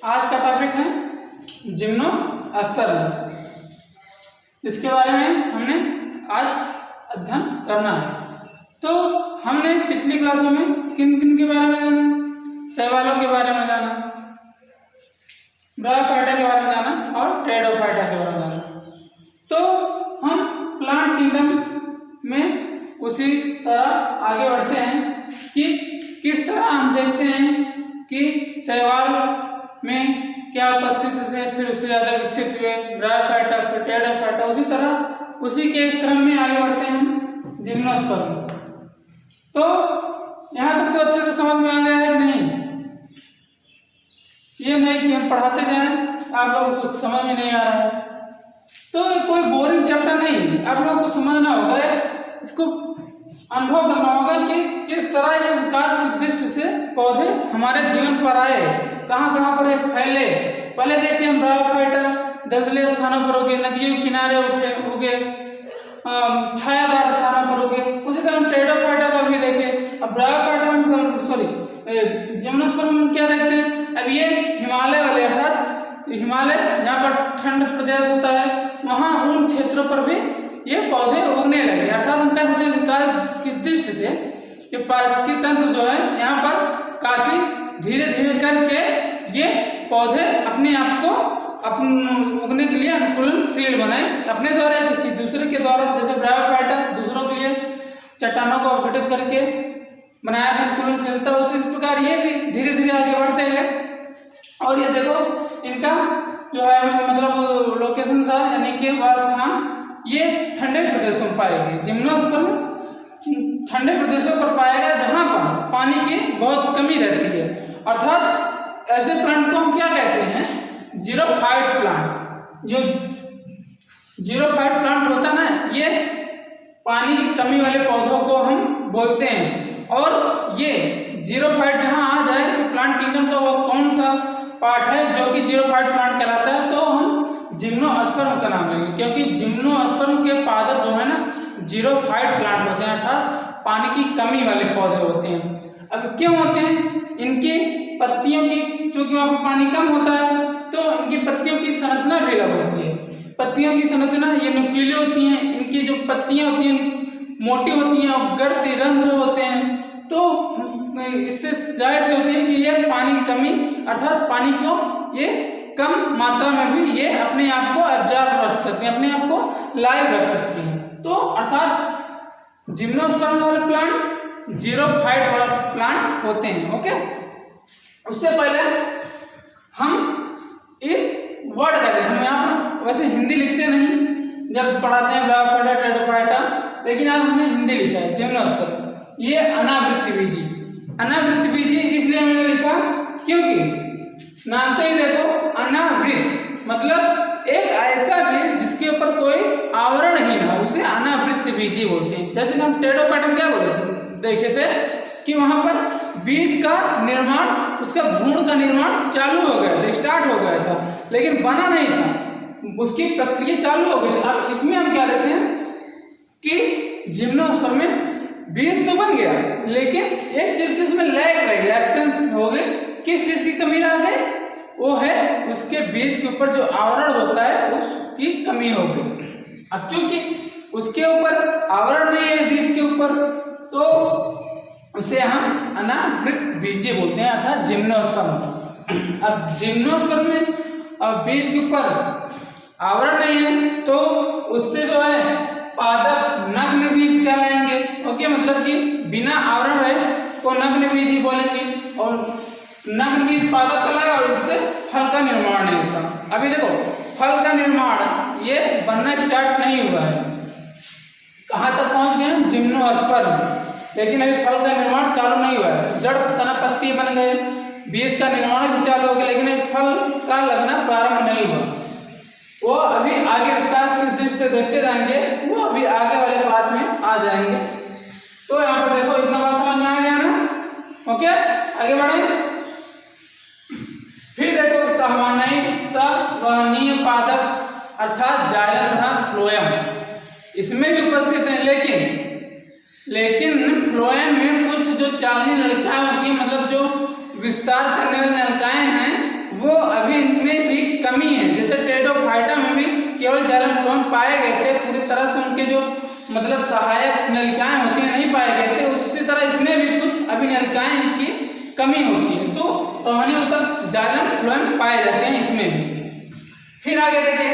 आज का टॉपिक है जिम्नोस्पर्म। इसके बारे में हमने आज अध्ययन करना है। तो हमने पिछली क्लासों में किन किन के बारे में जाना, शैवालों के बारे में जाना, ब्रायोफाइटा के बारे में जाना और टेरिडोफाइटा के बारे में जाना। तो हम प्लांट किंगडम में उसी तरह आगे बढ़ते हैं कि किस तरह हम देखते हैं कि शैवाल में क्या उपस्थित थे, फिर उससे ज़्यादा विकसित हुए ब्रायोफाइटा, फिर टेरिडोफाइटा, उसी तरह उसी के क्रम में आगे बढ़ते हैं जिम्नोस्पर्म। तो यहाँ तक तो अच्छे से समझ में आ गया है कि नहीं? ये नहीं कि हम पढ़ाते जाएं आप लोगों को कुछ समझ में नहीं आ रहा है, तो कोई बोरिंग चैप्टर नहीं, आप लोगों को समझना होगा, इसको अनुभव करना होगा कि किस तरह ये विकास की दृष्टि से पौधे हमारे जीवन पर आए, कहाँ कहाँ पर ये फैले। पहले देखिए हम ब्रायोफाइटा दलदली स्थानों पर उगे, नदियों के किनारे उगे, छायादार स्थानों पर उगे। उसी तरह हम टेरिडोफाइटा का भी देखें। अब ब्रायोफाइटा जिम्नोस्पर्म में क्या देखते हैं, अब ये हिमालय वाले अर्थात हिमालय जहाँ पर ठंड प्रदेश होता है वहाँ उन क्षेत्रों पर भी ये पौधे उगने लगे। अर्थात हम कह सकते हैं विकास की दृष्टि से ये पारिस्थितिक तंत्र जो है यहाँ पर काफी धीरे धीरे करके ये पौधे अपने आप को उगने के लिए अनुकूलनशील बनाए, अपने द्वारा किसी दूसरे के द्वारा, जैसे ब्रायोफाइटा दूसरों के लिए चट्टानों को अपघटित करके बनाया था अनुकूलनशीलता, उसी प्रकार ये भी धीरे धीरे आगे बढ़ते हैं। और ये देखो इनका जो है मतलब लोकेशन था, यानी कि वासस्थान ये ठंडे प्रदेशों में पाएगी। जिम्नोस्पर्म ठंडे प्रदेशों पर पाएगा जहाँ पर पानी की बहुत कमी रहती है। अर्थात ऐसे प्लांट को हम क्या कहते हैं, जीरोफाइट प्लांट। जो जीरोफाइट प्लांट होता है ना, ये पानी की कमी वाले पौधों को हम बोलते हैं। और ये जीरोफाइट जहाँ आ जाए तो प्लांट किंगडम का वो कौन सा पार्ट है जो कि जीरोफाइट प्लांट कहलाता है, तो हम जिम्नोस्पर्म का नाम लेंगे, क्योंकि जिम्नोस्पर्म के पादप जो है ना जीरोफाइट प्लांट होते हैं, अर्थात पानी की कमी वाले पौधे होते हैं। अब क्यों होते हैं, इनकी पत्तियों की चूंकि वहाँ पर पानी कम होता है तो इनकी पत्तियों की संरचना भी अलग होती है। पत्तियों की संरचना ये नुकीली होती हैं, इनकी जो पत्तियाँ होती हैं मोटी होती हैं और गर्त रंध्र होते हैं, तो इससे जाहिर से होती है कि ये पानी की कमी अर्थात पानी को ये कम मात्रा में भी ये अपने आप को एब्जॉर्ब रख सकती हैं, अपने आप को लाइव रख सकती हैं। तो अर्थात जिम्नोस्पर्म वाले प्लांट जीरोफाइट वाले प्लांट होते हैं। ओके, उससे पहले हम इस वर्ड का हम यहाँ पर वैसे हिंदी लिखते नहीं जब पढ़ाते हैं ब्रायोफाइटा टेरिडोफाइटा, लेकिन आज हमने हिंदी लिखा है जिम्नोस्पर्म। ये अनावृत्तबीजी, अनावृत्तबीजी इसलिए मैंने लिखा क्योंकि नाम से ही देखो अनावृत मतलब एक ऐसा बीज जिसके ऊपर कोई आवरण ही ना, उसे अनावृत्तबीजी बोलते हैं। जैसे कि हम टेरिडोफाइटा में क्या बोले थे, देखे थे कि वहां पर बीज का निर्माण, उसका भ्रूण का निर्माण चालू हो गया था, स्टार्ट हो गया था, लेकिन बना नहीं था, उसकी प्रक्रिया चालू हो गई। अब इसमें हम क्या लेते हैं कि जिम्नोस्पर्म में बीज तो बन गया लेकिन एक चीज की इसमें लैग रही, एब्सेंस हो गई। किस चीज की कमी रह गई, वो है उसके बीज के ऊपर जो आवरण होता है उसकी कमी हो गई। अब चूंकि उसके ऊपर आवरण नहीं है बीज के ऊपर, तो उसे हम अनावृत्तबीजी बोलते हैं, अर्थात जिम्नोस्पर्म। अब जिम्नोस्पर्म में बीज के ऊपर आवरण नहीं है तो उससे जो है पादप नग्न बीज कहलाएंगे। ओके, मतलब कि बिना आवरण रहे तो नग्न बीज ही बोलेंगे, और नग्न बीज पादप कहलाएगा और उससे फल का निर्माण नहीं होता। अभी देखो फल का निर्माण ये बनना स्टार्ट नहीं हुआ है, कहाँ तक पहुंच गए हम, जिम्नोस्पर्म, लेकिन अभी फल का निर्माण चालू नहीं हुआ है। जड़ तना पत्ती बन गए, बीज का निर्माण भी चालू हो गया, लेकिन अभी फल का लगना प्रारंभ नहीं हुआ। वो अभी आगे विस्तार की दृष्टि से देखते जाएंगे, वो अभी आगे वाले क्लास में आ जाएंगे। तो यहाँ पर देखो इतना बात समझ में आ गया ना। ओके, आगे बढ़े। फिर देखो सहवनीय पादप अर्थात जाइलम तथा फ्लोएम इसमें भी उपस्थित है, लेकिन फ्लोएम में कुछ जो चालनी नलिकाएं होती है, मतलब जो विस्तार करने वाली नलिकाएं हैं, वो केवल जाइलम फ्लोएम पाए गए थे, पूरी तरह से उनके जो मतलब सहायक नलिकाएं होती हैं नहीं पाए गए थे, उसी तरह इसमें भी कुछ अभिनलिकाएं की कमी होती है, तो सामान्यतः जाइलम फ्लोएम पाए जाते हैं इसमें भी। फिर आगे देखिए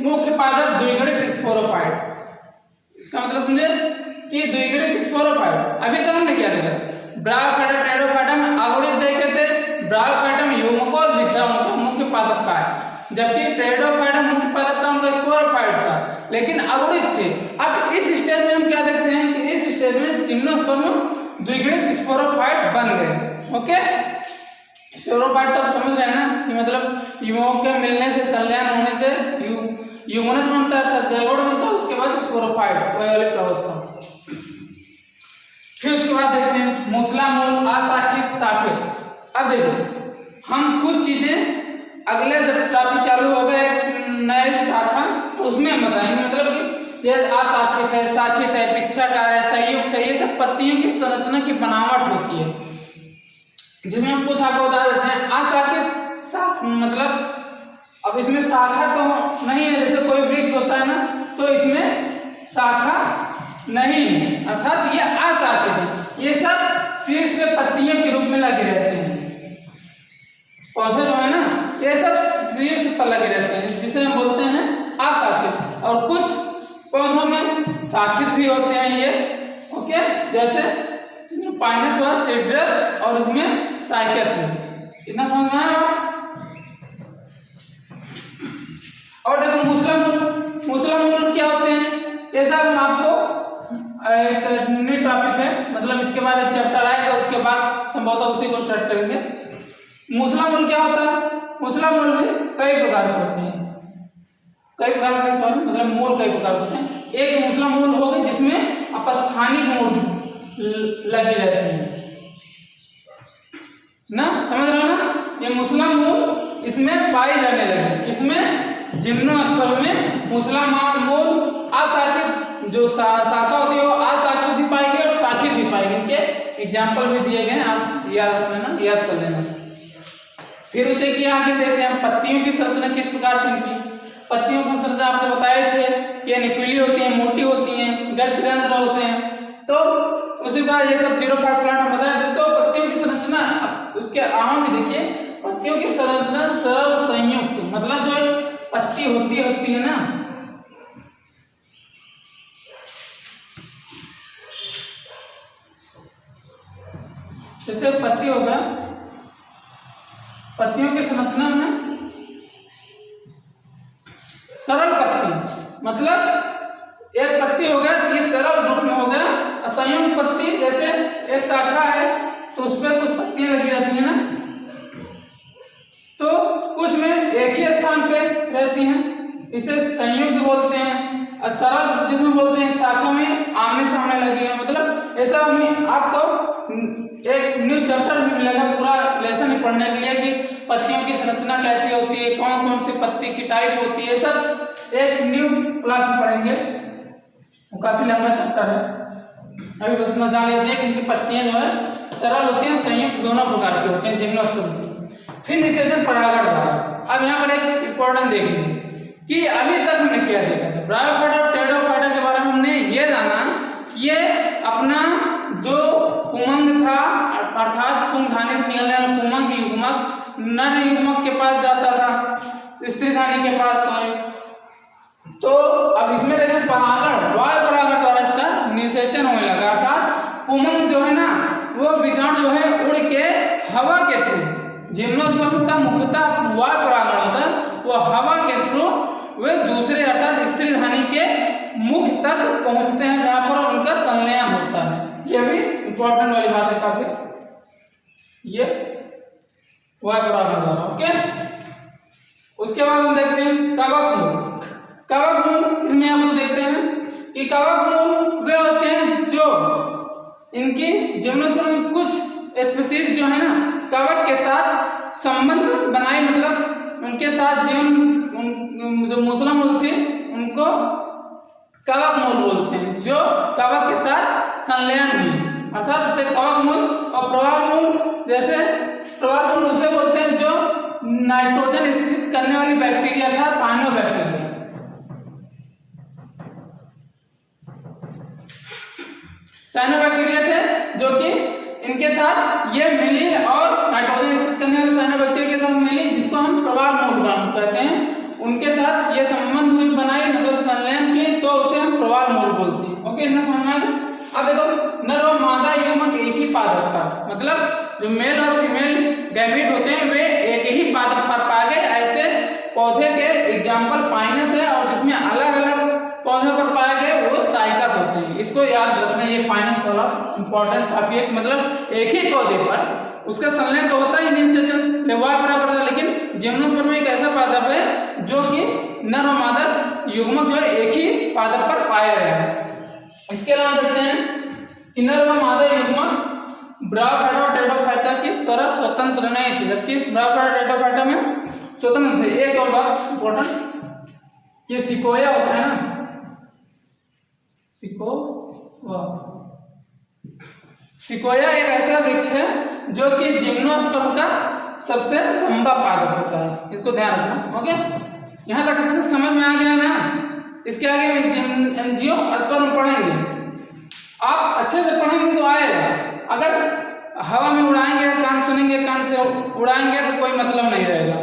मुख्य पादप द्विगुणित स्पोरोफाइट, इसका मतलब समझे कि द्विगुणित स्पोरोफाइट। अभी तक हमने क्या देखा, ब्रायोफाइटा टेरोफाइटा में अगुणित देखे थे, ब्रायोफाइटा में युग्मकोद्भिद था उनका मुख्य पादप का है, जबकि टेरोफाइटा मुख्य पादप का उनका स्पोरोफाइट था, लेकिन अगुणित थे। अब इस स्टेज में हम क्या देखते हैं कि इस स्टेज में जिम्नोस्पर्म द्विगुणित स्पोरोफाइट बन गए। ओके, स्पोरोफाइट तो आप समझ रहे हैं ना कि मतलब युग्मों के मिलने से संलयन होने से युग्मनज बनता है, जैगोट बनता है, उसके बाद स्पोरोफाइट वाली अवस्था। फिर उसके बाद देखते हैं मूसला मूल अशाखित शाखित। अब देखो हम कुछ चीजें अगले जब टॉपिक चालू होगा एक नए शाखा तो उसमें हम बताएंगे, मतलब कि ये अशाखित है, शाखित है, पिच्छाकार है, संयुक्त है, ये सब पत्तियों की संरचना की बनावट होती है, जिसमें हम कुछ आपको बता देते हैं। अशाखित मतलब अब इसमें शाखा तो नहीं है, जैसे कोई वृक्ष होता है ना तो इसमें शाखा नहीं है, अर्थात ये अशाखित है। ये सब शीर्ष पे पत्तियों के रूप में लगे रहते हैं, पौधे जो है ना ये सब शीर्ष पर लगे रहते हैं, जिसे हम बोलते हैं अशाखित। और कुछ पौधों में शाखित भी होते हैं ये। ओके, जैसे पाइनस और सीड्रस और इसमें साइकस में, इतना समझ में आया। और देखो मूसला मूल क्या होते हैं, ये सब हम आपको एक न्यू टॉपिक है, मतलब इसके बाद एक चैप्टर आएगा, उसके बाद संभवतः उसी को स्टार्ट करेंगे। मूसला मूल क्या होता है, मूसला मूल में कई प्रकार के होते हैं, कई प्रकार के सॉरी मतलब मूल कई प्रकार होते हैं। एक मूसला मूल होगी जिसमें अपस्थानिक मूल लगी रहती है ना, समझ रहे हो ना। ये मूसला मूल इसमें पाई जाने लगी, इसमें जिम्नोस्पर्म में मूसला मूल अशाखित जो शाखा होती है वो अशाखित भी पाएगी और शाखित भी पाएगी। इनके एग्जाम्पल भी दिए गए, आप याद रख लेना, याद कर लेना। फिर उसे क्या आगे देखते हैं पत्तियों की संरचना किस प्रकार थी इनकी। पत्तियों की संरचना आपको बताए थे, ये नुकीली होती है, मोटी होती है, गर्भरंध्र होते हैं। तो उसी प्रकार ये सब जीरोफाइट प्लांट में बताया थे। तो पत्तियों की संरचना उसके आम में देखिए, पत्तियों की संरचना सरल संयुक्त, मतलब जो पत्ती होती है ना, जैसे पत्ती होगा, पत्तियों की संरचना में सरल पत्ती, मतलब एक पत्ती हो गया ये सरल रूप में हो गया। असंयुक्त पत्ती जैसे एक शाखा है तो उस पर कुछ पत्तियां लगी रहती है ना, तो कुछ में एक ही स्थान पे रहती हैं, इसे संयुक्त बोलते हैं। और सरल जिसमें बोलते हैं शाखा में आमने सामने लगी है, मतलब ऐसा आपको एक न्यू चैप्टर भी मिलेगा, पूरा लेसन ही पढ़ने के लिए कि पत्तियों की संरचना कैसी होती है, कौन कौन सी पत्ती की टाइप होती है, सब एक न्यू क्लास में पढ़ेंगे। वो काफी लंबा चैप्टर है, अभी बस न जान लीजिए कि इनकी पत्तियां जो है सरल होती हैं, संयुक्त दोनों प्रकार के होते हैं जिम्नोस्पर्म। फिर निषेचन परागण द्वारा। अब यहाँ पर एक इंपॉर्टेंट देख लीजिए कि अभी तक हमने क्या देखा था, ब्रायोफाइटा और टेरोफाइटा के बारे में हमने ये जाना कि ये अपना जो पुमंग था, अर्थात पुंगधानी से निकलने वाला पुमंग युग्मक नर युग्मक के पास जाता था, स्त्रीधानी के पास, सॉरी। तो अब इसमें देखें परागण, वायु परागण द्वारा इसका निषेचन होने लगा, अर्थात पुमंग जो है ना वो बीजाणु जो है उड़ के हवा के थ्रू, जिम्नोस्पर्म का मुख्यतः वायु परागण होता है, वो हवा के थ्रू वे दूसरे अर्थात स्त्रीधानी के मुख तक पहुंचते हैं, जहां पर उनका संलयन होता है। ये भी इंपॉर्टेंट वाली बात है काफी, ये वायु परागण द्वारा। ओके, उसके बाद हम देखते हैं कवक मूल। कवक मूल इसमें हम लोग देखते हैं कि कवक मूल वे होते हैं जो इनकी जिम्नोस्पर्म में कुछ स्पीशीज जो है ना कवक के साथ संबंध बनाए, मतलब उनके साथ जीवन, जो मूसला मूल थे उनको कवक मूल बोलते हैं, जो कवक के साथ संलयन हुई, अर्थात उसे कवक मूल। और प्रवाल मूल, जैसे प्रवाल मूल उसे बोलते हैं जो नाइट्रोजन स्थित करने वाली बैक्टीरिया था, साइनो बैक्टीरिया। साइनोबैक्टीरिया थे जो कि इनके साथ ये मिली और नाइट्रोजन स्थित करने वाले साइनोबैक्टीरिया के साथ मिली, जिसको हम प्रवाल मूल कहते हैं, उनके साथ ये संबंध हुई बनाई, मतलब संलयन की, तो उसे हम प्रवाल मूल बोलते हैं। ओके, इतना समझ में आ गया। अब देखो नर और मादा युग्मक एक ही पादप पर, मतलब जो मेल और फीमेल गैमीट होते हैं वे एक ही पादप पर पाए गए, ऐसे पौधे के एग्जाम्पल पाइनस है, और जिसमें अलग अलग पौधों पर पाए गए वो साइकस होते हैं। इसको याद रखना, ये पाइनस वाला इंपॉर्टेंट काफी है, मतलब एक ही पौधे पर उसका संलयन तो होता ही नहीं, व्यवहार पूरा करता है, लेकिन जिम्नोस्पर्म एक ऐसा पादप है जो कि नर और मादा युग्मक जो है एक ही पादप पर पाए गए हैं। इसके अलावा देखते हैं कि नर व मादा युग्मक ब्रायोफाइटा और टेरिडोफाइटा की तरह स्वतंत्र नहीं थे, जबकि ब्रायोफाइटा और टेरिडोफाइटा में स्वतंत्र थे। एक और बात इंपॉर्टेंट, ये सिकोया होता है ना, सिकोया एक ऐसा वृक्ष है जो कि जिम्नोस्पर्म का सबसे लंबा पादप होता है, इसको ध्यान रखना। ओके, यहाँ तक अच्छे समझ में आ गया ना। इसके आगे एंजियोस्पर्म पढ़ेंगे, आप अच्छे से पढ़ेंगे तो आएगा। अगर हवा में उड़ाएंगे, कान सुनेंगे, कान से उड़ाएंगे तो कोई मतलब नहीं रहेगा।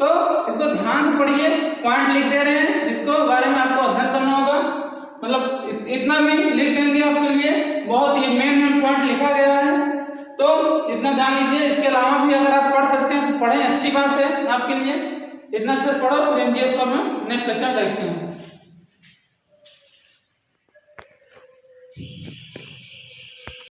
तो इसको ध्यान से पढ़िए, पॉइंट लिख दे रहे हैं जिसको बारे में आपको अध्ययन करना होगा, मतलब इतना भी लिख देंगे आपके लिए, बहुत ही मेन पॉइंट लिखा गया है, तो इतना जान लीजिए। इसके अलावा भी अगर आप पढ़ सकते हैं तो पढ़ें, अच्छी बात है आपके लिए। इतना अच्छे से पढ़ो, फिर एंजियोस्पर्म में नेक्स्ट लेक्चर देखते हैं।